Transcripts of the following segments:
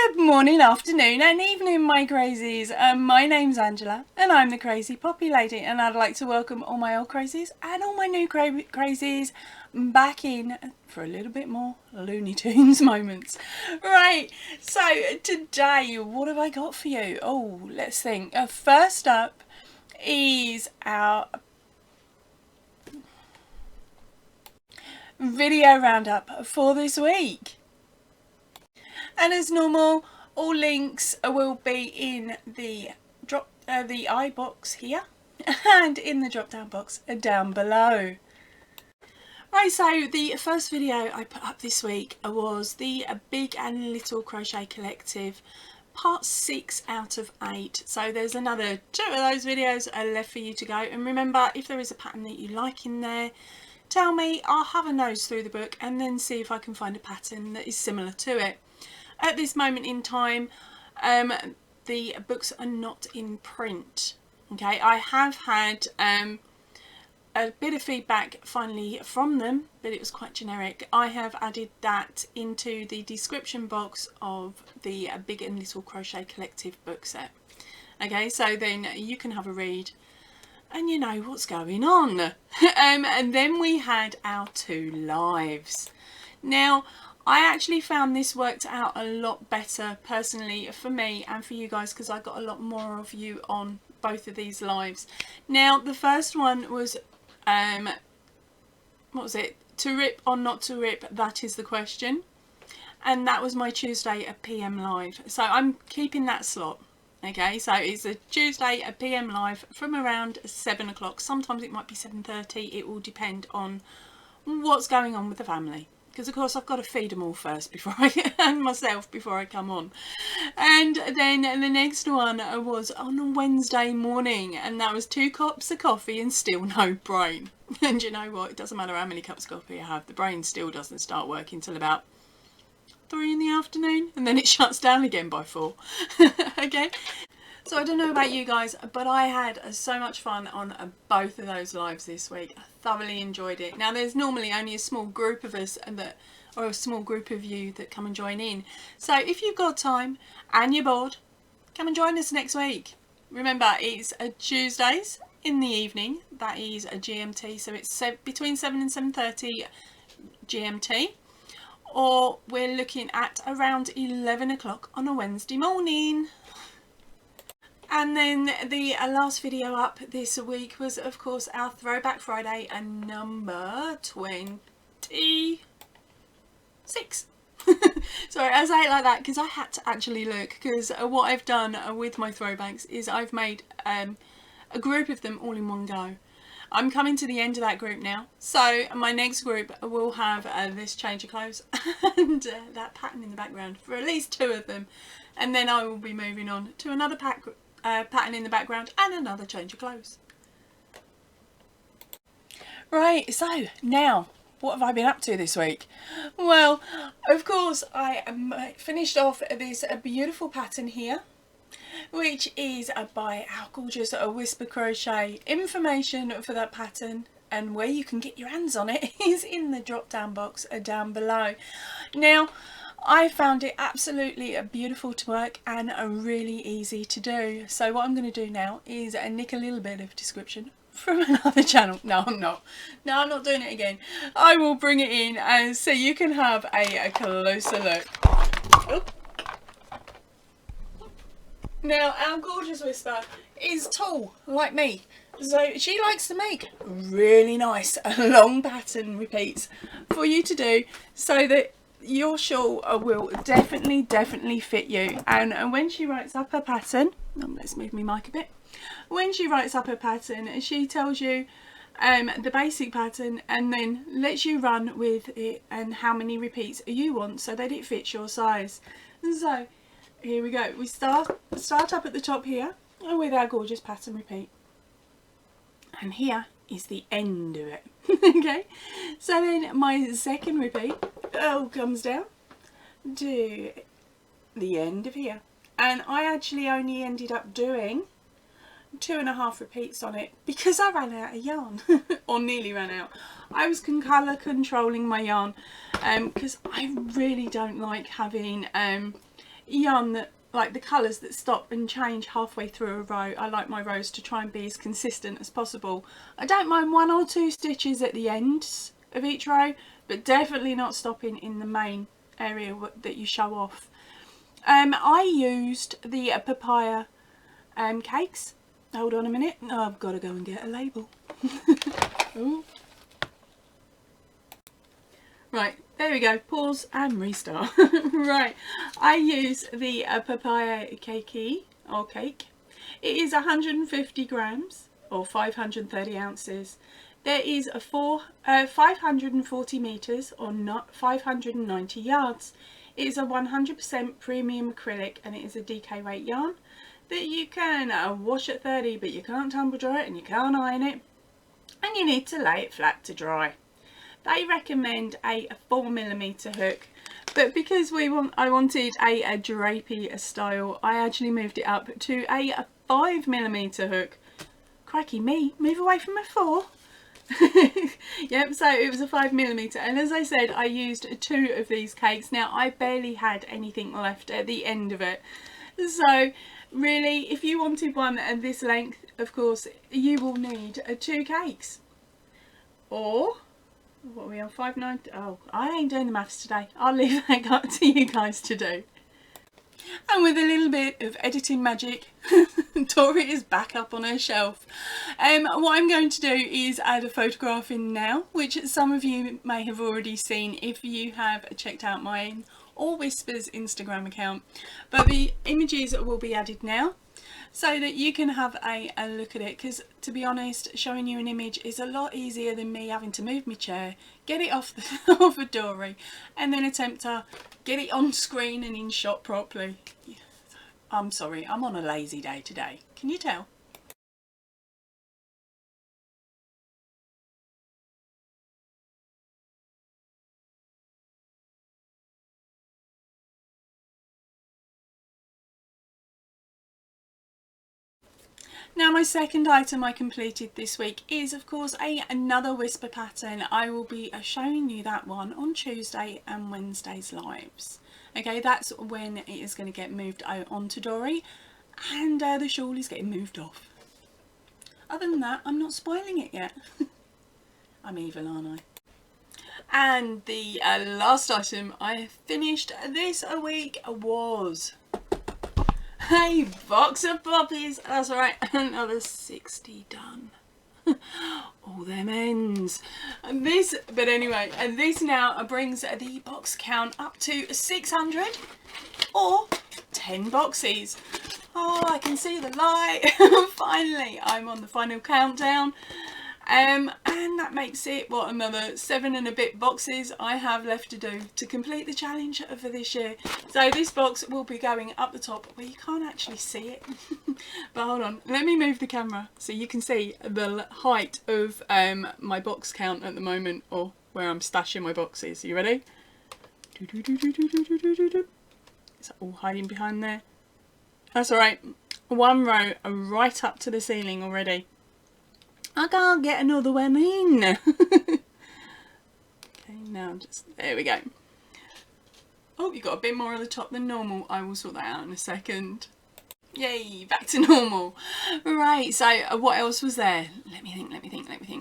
Good morning, afternoon and evening, my crazies. My name's Angela and I'm the Crazy Poppy Lady, and I'd like to welcome all my old crazies and all my new crazies back in for a little bit more Looney Tunes moments. Right, so today what have I got for you? Oh, let's think. First up is our video roundup for this week. And as normal, all links will be in the I box here and in the drop down box down below. Right, so the first video I put up this week was the Big and Little Crochet Collective part 6 out of 8. So there's another 2 of those videos left for you to go, and remember, if there is a pattern that you like in there, tell me. I'll have a nose through the book and then see if I can find a pattern that is similar to it. At this moment in time, the books are not in print. Okay, I have had a bit of feedback finally from them, but it was quite generic. I have added that into the description box of the Big and Little Crochet Collective book set. Okay, so then you can have a read and you know what's going on. And then we had our 2 lives. Now, I actually found this worked out a lot better personally for me and for you guys, because I got a lot more of you on both of these lives. Now, the first one was, what was it? To rip or not to rip, that is the question. And that was my Tuesday at PM live. So I'm keeping that slot. Okay, so it's a Tuesday at PM live from around 7 o'clock. Sometimes it might be 7:30. It will depend on what's going on with the family. Because of course I've got to feed them all first before and myself before I come on. And then the next one was on a Wednesday morning, and that was 2 cups of coffee and still no brain. And you know what, it doesn't matter how many cups of coffee I have, the brain still doesn't start working till about 3 in the afternoon, and then it shuts down again by 4. Okay, so I don't know about you guys, but I had so much fun on both of those lives this week. I thoroughly enjoyed it. Now, there's normally only a small group of us or a small group of you that come and join in. So if you've got time and you're bored, come and join us next week. Remember, it's Tuesdays in the evening. That is a GMT, so it's between 7 and 7:30 GMT. Or we're looking at around 11 o'clock on a Wednesday morning. And then the last video up this week was, of course, our Throwback Friday and number 26. Sorry, I say it like that because I had to actually look, because what I've done with my throwbacks is I've made a group of them all in one go. I'm coming to the end of that group now, so my next group will have this change of clothes and that pattern in the background for at least 2 of them, and then I will be moving on to another pattern in the background and another change of clothes. Right, so now what have I been up to this week? Well, of course I finished off this beautiful pattern here, which is by our gorgeous Whisper Crochet. Information for that pattern and where you can get your hands on it is in the drop down box down below. Now, I found it absolutely beautiful to work and really easy to do. So what I'm going to do now is nick a little bit of description from another channel. No, I'm not. No, I'm not doing it again. I will bring it in so you can have a closer look. Oop. Now, our gorgeous Whisper is tall like me, so she likes to make really nice long pattern repeats for you to do, so that your shawl will definitely fit you. And when she writes up her pattern, let's move my mic a bit. When she writes up her pattern, she tells you the basic pattern and then lets you run with it and how many repeats you want so that it fits your size. So here we go. We start up at the top here with our gorgeous pattern repeat, and here is the end of it. Okay, so then my second repeat comes down to the end of here, and I actually only ended up doing 2.5 repeats on it because I ran out of yarn or nearly ran out. I was colour controlling my yarn because I really don't like having yarn that, like the colours that stop and change halfway through a row. I like my rows to try and be as consistent as possible. I don't mind 1 or 2 stitches at the ends of each row, but definitely not stopping in the main area that you show off. I used the papaya cakes. Hold on a minute. Oh, I've got to go and get a label. Ooh. Right, there we go. Pause and restart. Right, I use the papaya cake or cake. It is 150 grams or 530 ounces. There is a 540 meters or not 590 yards. It is a 100% premium acrylic and it is a DK weight yarn that you can wash at 30, but you can't tumble dry it and you can't iron it, and you need to lay it flat to dry. They recommend a 4mm hook, but because I wanted a drapey style, I actually moved it up to a 5mm hook. Crikey me, move away from my 4. Yep, so it was a 5mm, and as I said, I used 2 of these cakes. Now I barely had anything left at the end of it, so really if you wanted one at this length, of course you will need 2 cakes. Or what are we on, 590? Oh, I ain't doing the maths today. I'll leave that up to you guys to do. And with a little bit of editing magic, Tori is back up on her shelf. What I'm going to do is add a photograph in now, which some of you may have already seen if you have checked out mine or Whispers Instagram account. But the images will be added now, so that you can have a look at it, because to be honest, showing you an image is a lot easier than me having to move my chair, get it off off of Dory, and then attempt to get it on screen and in shot properly. I'm sorry, I'm on a lazy day today. Can you tell? Now my second item I completed this week is of course another whisper pattern. I will be showing you that one on Tuesday and Wednesday's lives. Okay, that's when it is going to get moved out onto Dory, and the shawl is getting moved off. Other than that, I'm not spoiling it yet. I'm evil, aren't I? And the last item I finished this week was a box of poppies. That's right, another 60 done. All them ends. And this, but anyway, and this now brings the box count up to 600 or 10 boxes. Oh, I can see the light. Finally, I'm on the final countdown. And that makes it, what, another 7 and a bit boxes I have left to do to complete the challenge for this year. So this box will be going up the top where you can't actually see it. But hold on, let me move the camera so you can see the height of my box count at the moment, or where I'm stashing my boxes. Are you ready? Is that all hiding behind there? That's alright. 1 row right up to the ceiling already. I can't get another one in. Okay, now just, there we go. Oh, you got a bit more at the top than normal. I will sort that out in a second. Yay, back to normal. Right, so what else was there? Let me think.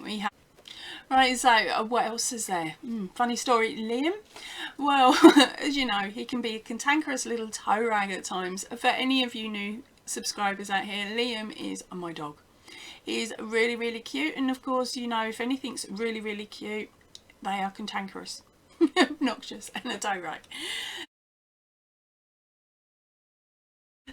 We have... Right, so what else is there? Funny story, Liam. Well, as you know, he can be a cantankerous little toe rag at times. For any of you new subscribers out here, Liam is my dog. He's really, really cute, and of course, you know, if anything's really, really cute, they are cantankerous, obnoxious, and a toe rag.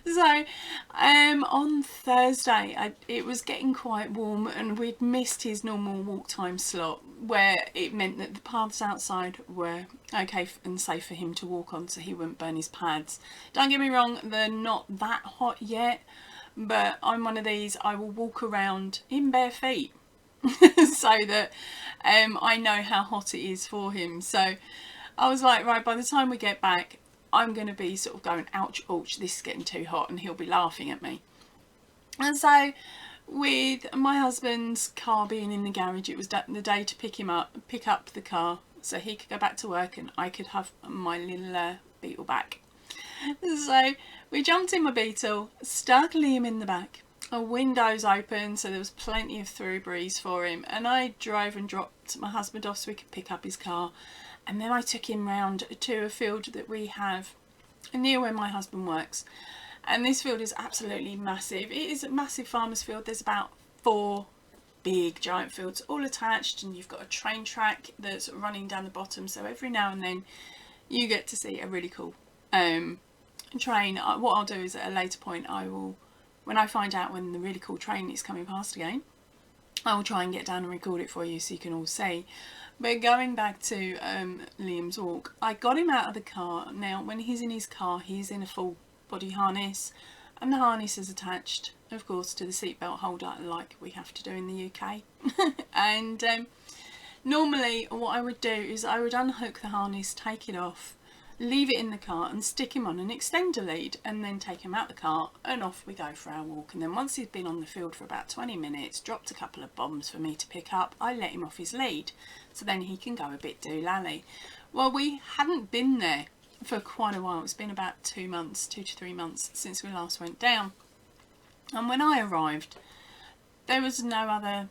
So, on Thursday, it was getting quite warm, and we'd missed his normal walk time slot, where it meant that the paths outside were okay and safe for him to walk on, so he wouldn't burn his pads. Don't get me wrong, they're not that hot yet. But I'm one of these, I will walk around in bare feet so that I know how hot it is for him. So I was like, right, by the time we get back, I'm going to be sort of going, ouch, ouch, this is getting too hot, and he'll be laughing at me. And so with my husband's car being in the garage, it was the day to pick up the car so he could go back to work and I could have my little Beetle back. So we jumped in my Beetle, stuck Liam in the back, our windows open so there was plenty of through breeze for him, and I drove and dropped my husband off so we could pick up his car, and then I took him round to a field that we have near where my husband works, and this field is absolutely massive. It is a massive farmer's field. There's about 4 big giant fields all attached, and you've got a train track that's running down the bottom, so every now and then you get to see a really cool train. What I'll do is at a later point, I will, when I find out when the really cool train is coming past again, I will try and get down and record it for you so you can all see. But going back to Liam's walk, I got him out of the car. Now when he's in his car, he's in a full body harness, and the harness is attached of course to the seatbelt holder like we have to do in the UK. And normally what I would do is I would unhook the harness, take it off, leave it in the car and stick him on an extender lead, and then take him out the car and off we go for our walk. And then once he's been on the field for about 20 minutes, dropped a couple of bombs for me to pick up, I let him off his lead so then he can go a bit doolally. Well, we hadn't been there for quite a while. It's been about 2 to 3 months since we last went down, and when I arrived there was no other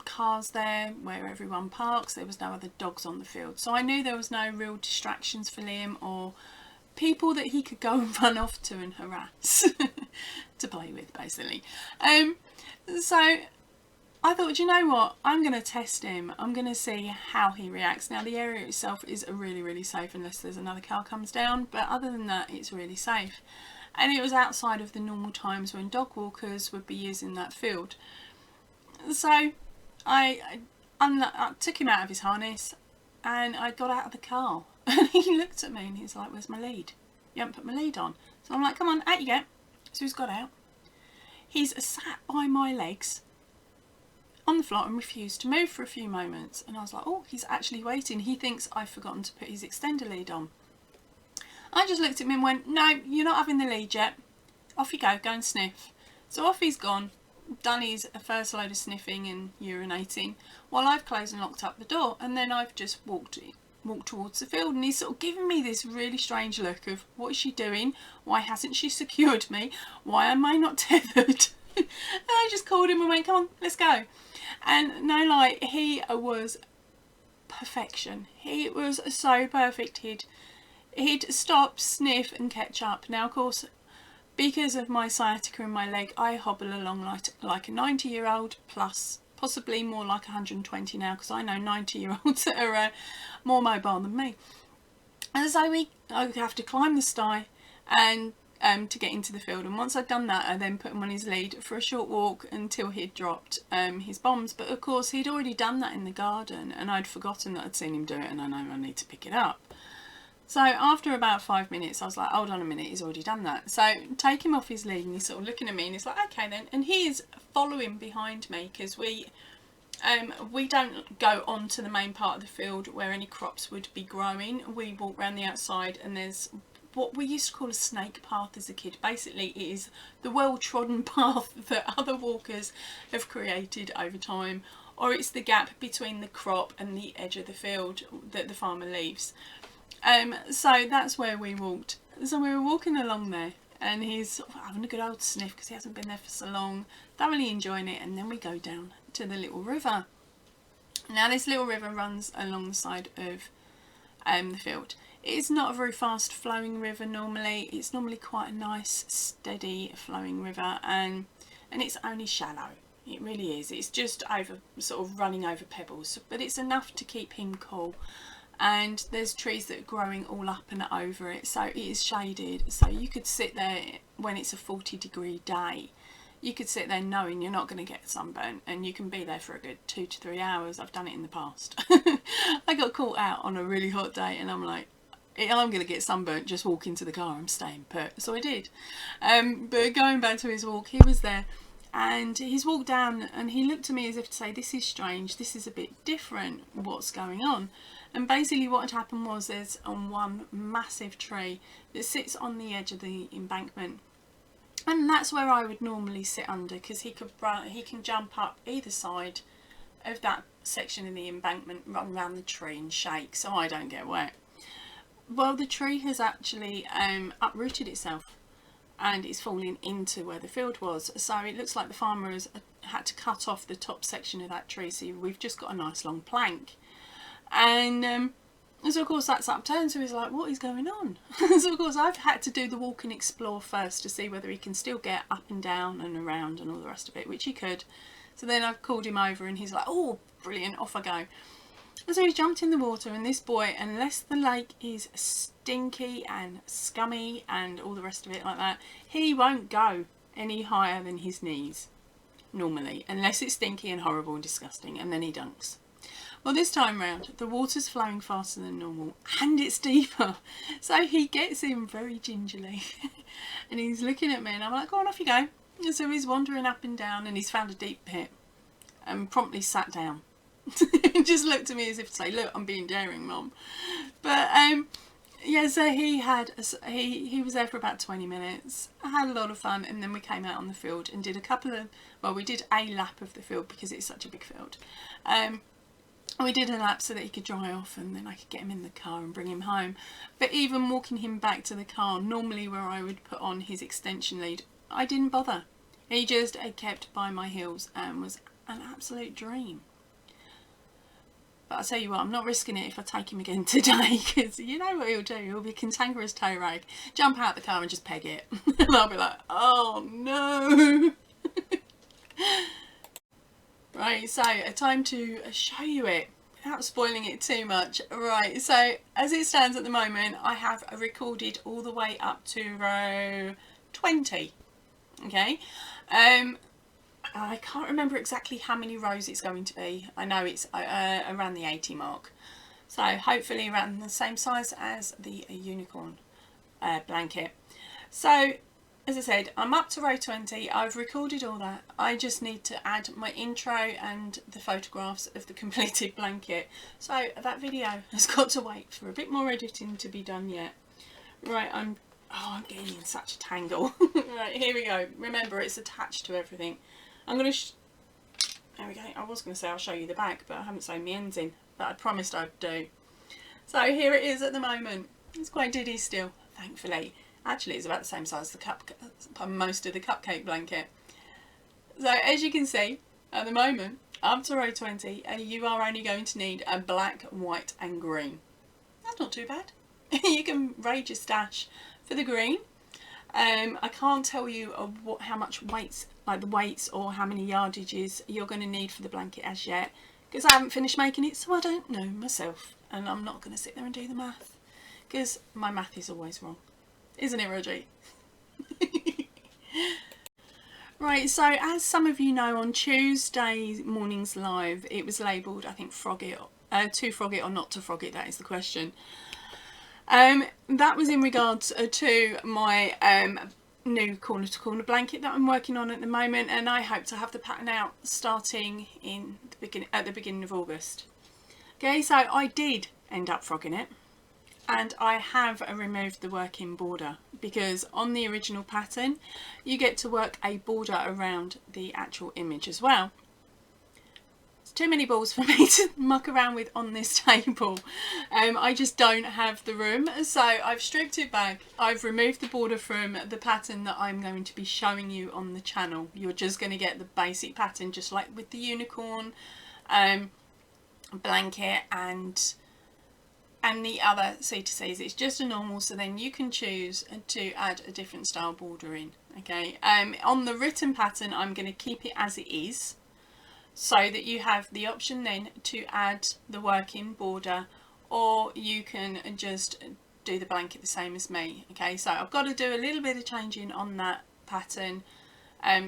cars there where everyone parks. There was no other dogs on the field, so I knew there was no real distractions for Liam or people that he could go and run off to and harass to play with basically. So I thought, you know what, I'm going to test him. I'm going to see how he reacts. Now the area itself is really safe unless there's another car comes down, but other than that it's really safe. And it was outside of the normal times when dog walkers would be using that field. So I took him out of his harness and I got out of the car and he looked at me and he's like, where's my lead? You haven't put my lead on. So I'm like, come on, out you get. So he's got out. He's sat by my legs on the floor and refused to move for a few moments, and I was like, oh, he's actually waiting. He thinks I've forgotten to put his extender lead on. I just looked at him and went, no, you're not having the lead yet. Off you go and sniff. So off he's gone, done his first load of sniffing and urinating, while I've closed and locked up the door, and then I've just walked towards the field, and he's sort of giving me this really strange look of, what is she doing? Why hasn't she secured me? Why am I not tethered? And I just called him and went, come on, let's go. And no lie, he was perfection. He was so perfect. He'd stop, sniff and catch up. Now of course, because of my sciatica in my leg, I hobble along like a 90-year-old, plus possibly more like 120 now, because I know 90-year-olds that are more mobile than me. And so I have to climb the sty and to get into the field, and once I'd done that I then put him on his lead for a short walk until he'd dropped his bombs. But of course he'd already done that in the garden and I'd forgotten that I'd seen him do it, and I know I need to pick it up. So after about 5 minutes I was like, hold on a minute, he's already done that. So take him off his lead and he's sort of looking at me and he's like, okay then, and he is following behind me because we don't go on to the main part of the field where any crops would be growing. We walk around the outside and there's what we used to call a snake path as a kid. Basically it is the well-trodden path that other walkers have created over time, or it's the gap between the crop and the edge of the field that the farmer leaves. So that's where we walked. So we were walking along there and he's sort of having a good old sniff because he hasn't been there for so long, thoroughly enjoying it, and then we go down to the little river. Now this little river runs along the side of the field. It's not a very fast flowing river normally. It's normally quite a nice steady flowing river, and it's only shallow. It really is. It's just over, sort of running over pebbles, but it's enough to keep him cool. And there's trees that are growing all up and over it, so it is shaded, so you could sit there when it's a 40-degree day. You could sit there knowing you're not going to get sunburnt, and you can be there for a good 2 to 3 hours. I've done it in the past. I got caught out on a really hot day and I'm like, I'm going to get sunburnt, just walk into the car, I'm staying put. So I did. But going back to his walk, he was there and he's walked down and he looked at me as if to say, this is strange, this is a bit different, what's going on? And basically what had happened was there's one massive tree that sits on the edge of the embankment, and that's where I would normally sit under, because he can jump up either side of that section in the embankment, run around the tree and shake so I don't get wet. Well, the tree has actually uprooted itself and it's falling into where the field was. So it looks like the farmer has had to cut off the top section of that tree. So we've just got a nice long plank. And so of course that's upturned, so he's like, what is going on? So of course I've had to do the walk and explore first to see whether he can still get up and down and around and all the rest of it, which he could. So then I've called him over and he's like, oh brilliant, off I go. And so he's jumped in the water, and this boy, unless the lake is stinky and scummy and all the rest of it like that, he won't go any higher than his knees normally, unless it's stinky and horrible and disgusting, and then he dunks. Well, this time round, the water's flowing faster than normal and it's deeper. So he gets in very gingerly and he's looking at me and I'm like, go on, off you go. And so he's wandering up and down and he's found a deep pit and promptly sat down. Just looked at me as if to say, look, I'm being daring, Mum. But yeah, so he was there for about 20 minutes. I had a lot of fun, and then we came out on the field and did we did a lap of the field because it's such a big field. We did a lap so that he could dry off and then I could get him in the car and bring him home. But even walking him back to the car, normally where I would put on his extension lead, I didn't bother. He just kept by my heels and was an absolute dream. But I'll tell you what, I'm not risking it if I take him again today, because you know what he'll do. He'll be a cantankerous toe rag, jump out the car and just peg it. And I'll be like, oh no. Right, so time to show you it without spoiling it too much. Right, so as it stands at the moment, I have recorded all the way up to row 20. Okay, I can't remember exactly how many rows it's going to be. I know it's around the 80 mark. So hopefully around the same size as the unicorn blanket. So as I said, I'm up to row 20. I've recorded all that. I just need to add my intro and the photographs of the completed blanket. So that video has got to wait for a bit more editing to be done yet. Right, I'm getting in such a tangle. Right, here we go. Remember, it's attached to everything. I'm going to, there we go. I was going to say I'll show you the back, but I haven't sewn my ends in, but I promised I'd do. So here it is at the moment. It's quite diddy still, thankfully. Actually, it's about the same size as most of the cupcake blanket. So as you can see, at the moment, up to row 20, you are only going to need a black, white and green. That's not too bad. You can raid your stash for the green. I can't tell you how much weights, like the weights or how many yardages you're going to need for the blanket as yet, because I haven't finished making it, so I don't know myself, and I'm not going to sit there and do the math, because my math is always wrong. Isn't it, Rogie? Right, so as some of you know, on Tuesday morning's live, it was labelled, I think, frog it, to frog it or not to frog it, that is the question. That was in regards to my new corner to corner blanket that I'm working on at the moment, and I hope to have the pattern out starting in at the beginning of August. Okay, so I did end up frogging it. And I have removed the working border, because on the original pattern you get to work a border around the actual image as well. It's too many balls for me to muck around with on this table. I just don't have the room, so I've stripped it back. I've removed the border from the pattern that I'm going to be showing you on the channel. You're just going to get the basic pattern, just like with the unicorn blanket and the other C2Cs. It's just a normal, so then you can choose to add a different style border in. Okay, on the written pattern I'm going to keep it as it is, so that you have the option then to add the working border, or you can just do the blanket the same as me. Okay, so I've got to do a little bit of changing on that pattern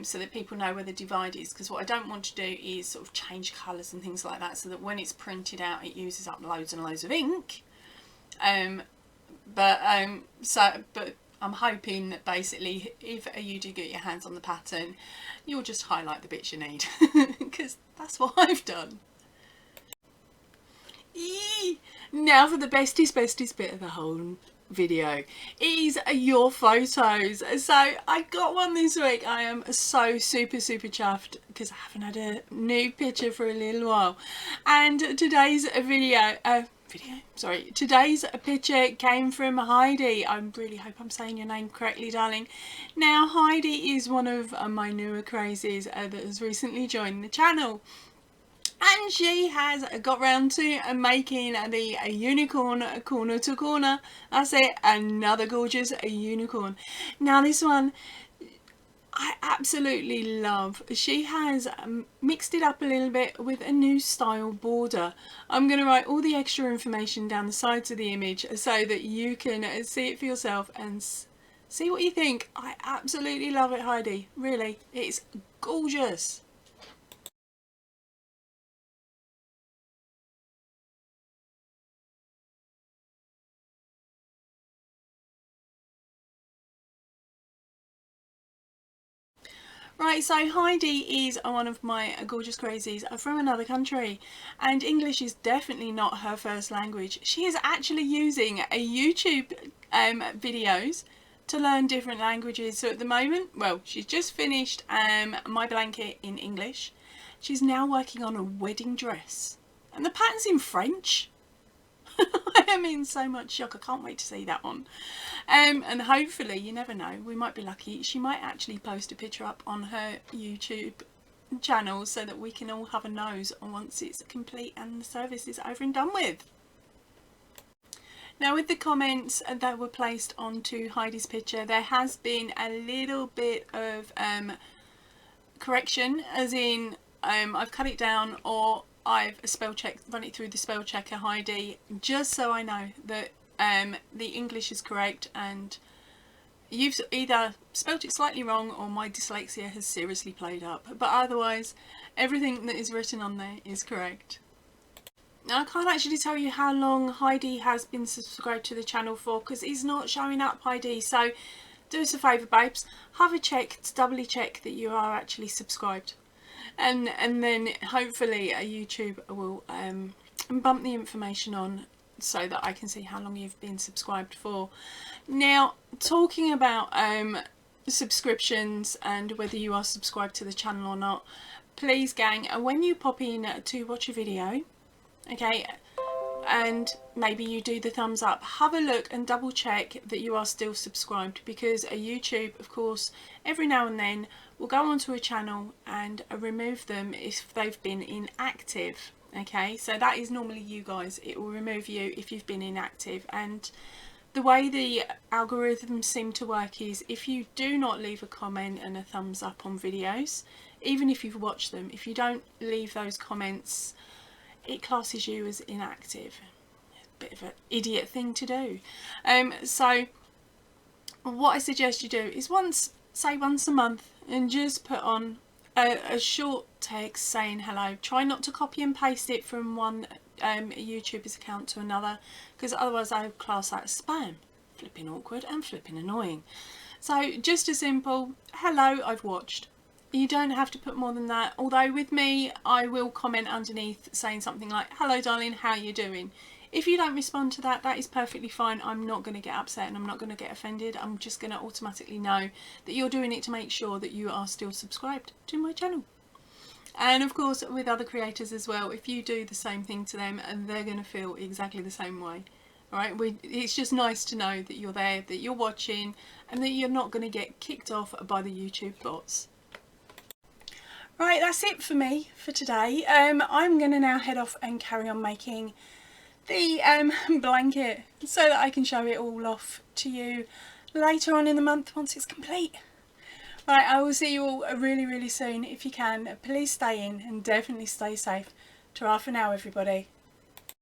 so that people know where the divide is, because what I don't want to do is sort of change colours and things like that, so that when it's printed out it uses up loads and loads of ink. But I'm hoping that basically if you do get your hands on the pattern, you'll just highlight the bits you need, because that's what I've done. Now for the bestest bit of the whole video is your photos. So I got one this week. I am so super chuffed, because I haven't had a new picture for a little while, and today's video Sorry, today's picture came from Heidi. I really hope I'm saying your name correctly, darling. Now, Heidi is one of my newer crazies that has recently joined the channel. And she has got round to making the unicorn corner to corner. That's it, another gorgeous unicorn. Now this one I absolutely love. She has mixed it up a little bit with a new style border. I'm going to write all the extra information down the sides of the image so that you can see it for yourself and see what you think. I absolutely love it, Heidi. Really, it's gorgeous. Right, so Heidi is one of my gorgeous crazies from another country, and English is definitely not her first language. She is actually using YouTube videos to learn different languages. So at the moment, well, she's just finished My Blanket in English. She's now working on a wedding dress, and the pattern's in French. I am in so much shock. I can't wait to see that one. And hopefully, you never know, we might be lucky. She might actually post a picture up on her YouTube channel so that we can all have a nose once it's complete and the service is over and done with. Now, with the comments that were placed onto Heidi's picture, there has been a little bit of correction, as in I've cut it down, or I've run it through the spell checker, Heidi, just so I know that the English is correct and you've either spelt it slightly wrong or my dyslexia has seriously played up. But otherwise, everything that is written on there is correct. Now, I can't actually tell you how long Heidi has been subscribed to the channel for, because it's not showing up, Heidi. So do us a favour, babes, have a check to doubly check that you are actually subscribed. And then hopefully YouTube will bump the information on so that I can see how long you've been subscribed for. Now, talking about subscriptions and whether you are subscribed to the channel or not, please gang, when you pop in to watch a video, okay, and maybe you do the thumbs up, have a look and double check that you are still subscribed, because YouTube, of course, every now and then will go onto a channel and remove them if they've been inactive. Okay, so that is normally you guys. It will remove you if you've been inactive. And the way the algorithms seem to work is if you do not leave a comment and a thumbs up on videos, even if you've watched them, if you don't leave those comments, it classes you as inactive. A bit of an idiot thing to do. So what I suggest you do is once a month, and just put on a short text saying hello. Try not to copy and paste it from one YouTuber's account to another, because otherwise I would class that as spam. Flipping awkward and flipping annoying. So just a simple hello, I've watched. You don't have to put more than that, although with me I will comment underneath saying something like, hello darling, how you doing? If you don't respond to that, that is perfectly fine. I'm not going to get upset and I'm not going to get offended. I'm just going to automatically know that you're doing it to make sure that you are still subscribed to my channel. And of course with other creators as well, if you do the same thing to them, and they're going to feel exactly the same way. Alright, it's just nice to know that you're there, that you're watching, and that you're not going to get kicked off by the YouTube bots. Right, that's it for me for today. I'm going to now head off and carry on making the blanket so that I can show it all off to you later on in the month once it's complete. Right, I will see you all really, really soon. If you can, please stay in and definitely stay safe. Ta-ra for now, everybody.